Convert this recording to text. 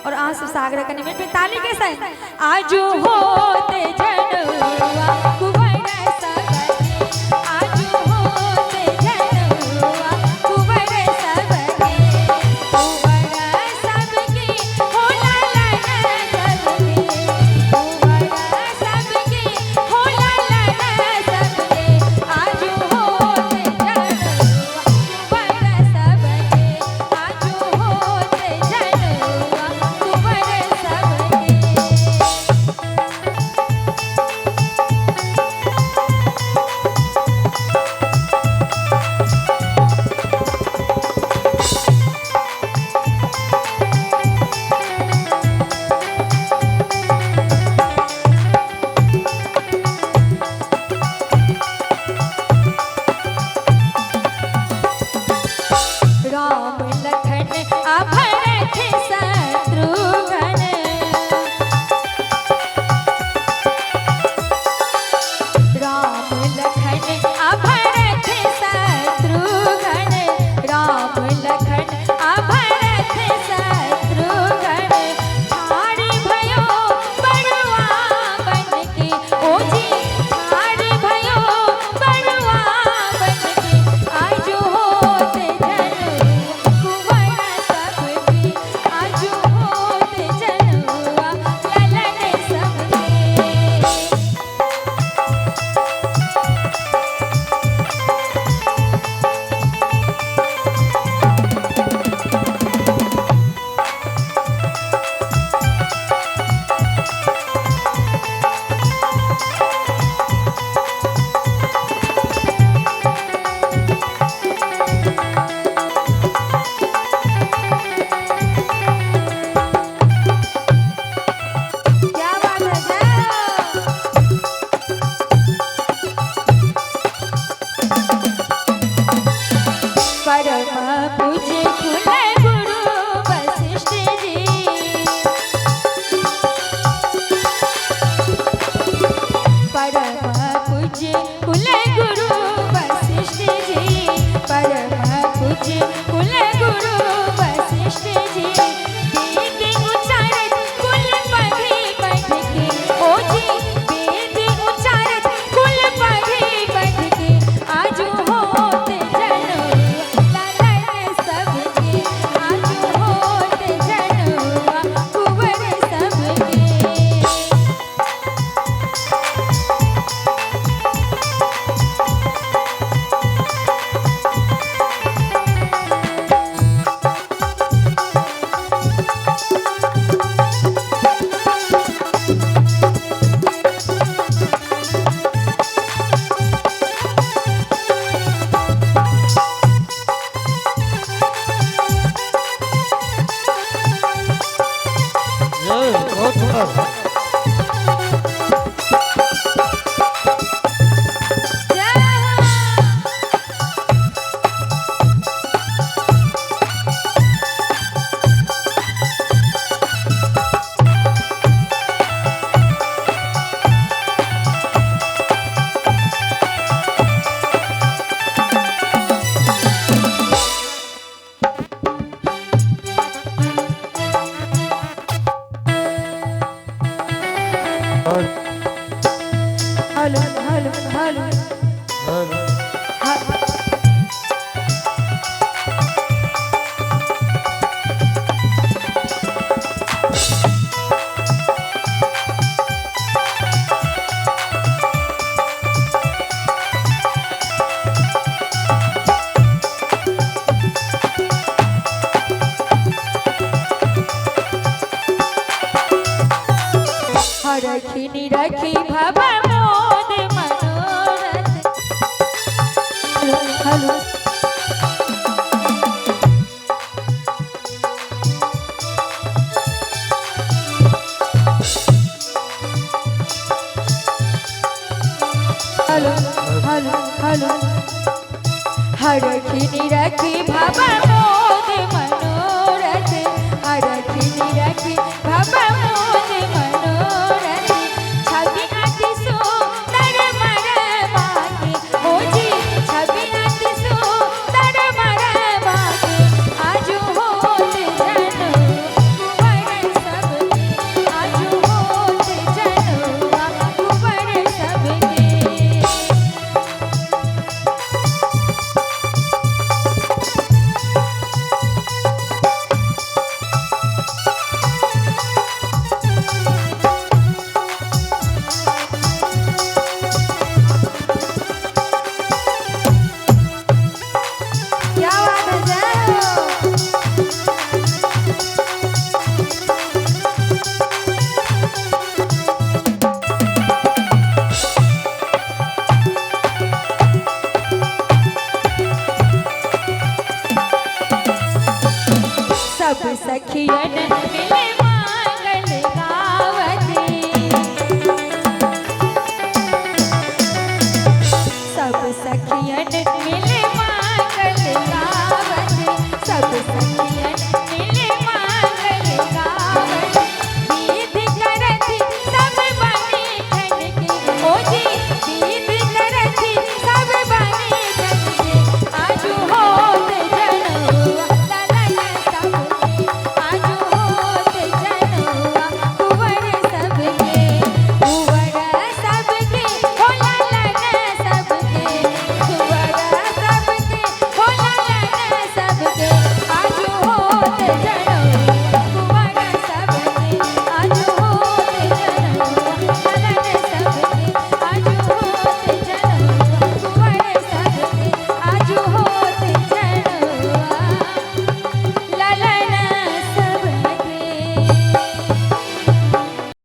और आंसू सागर कने में ताली के संग आजू होते जनवा कुंवर सबके आजू होते जनवा कुंवर सबके कुंवर सबके हो लालन सबके कुंवर सबके हो लालन सबके आजू होते जनवा कुंवर सबके आजू होते जनवा कुंवर सबके। राम लखन भरत शत्रुघ्न राम लखन भरत शत्रुघ्न राम लखन भरत शत्रुघ्न ठाड़ भयो बड़वा बनके ओ जी ठाड़ भयो बड़वा बनके आजू होते कुंवर सबके आजू होते जनवा ललन सबके। क्या बात है जय परम पूज्य कुल गुरु वशिष्ठ जी परम पूज्य कुल गुरु वशिष्ठ जी परम पूज्य कुल गुरु वशिष्ठ जी वेद उच्चारत कुल पढ़े पढ़ के ओ जी वेद उच्चारत कुल पढ़े पढ़ के आजू होते जनवा ललन सबके आजू होते जनवा कुंवर सबके। बहुत सुंदर। हेलो हेलो हेलो रखी निरखी भव मोद मनोरथ हेलो हेलो हेलो हेलो हरखी निरखी भव मोद मनोरथ हरखी निरखी भव मोद मनोरथ छवि अति सुंदर मन मागे ओ जी छवि अति सुंदर सब सखियन मिले